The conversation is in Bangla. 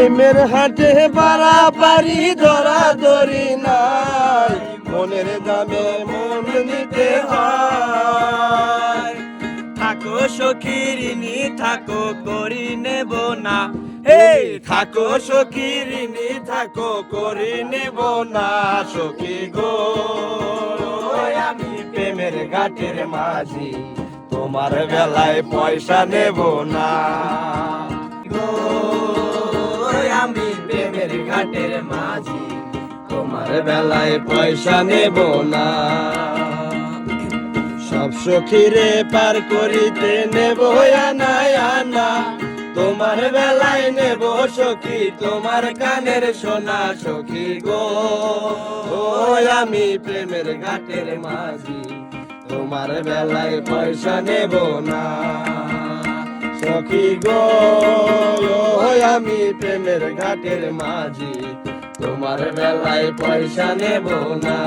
প্রেমের হাটে পারাপারি ধরাধরি নাই, মনের দামে মন নিতে হয়। থাকো সখী ঋণী থাকো করি নেব না, হে থাকো সখী ঋণী থাকো করি নেব না। সখী গো আমি প্রেমের ঘাটের মাঝি, তোমার বেলায় পয়সা নেব না। গো আমি প্রেমের ঘাটের মাঝি, তোমার বেলায় পয়সা নেব না। সব সখীরে পার করিতে নেব আনা আনা, তোমার বেলায় নেব সখী তোমার কানের সোনা। সখী গো আমি প্রেমের ঘাটের মাঝি, তোমার বেলায় পয়সা নেব না। সখী গো আমি প্রেমের ঘাটের মাঝি, তোমার বেলায় পয়সা নেব না।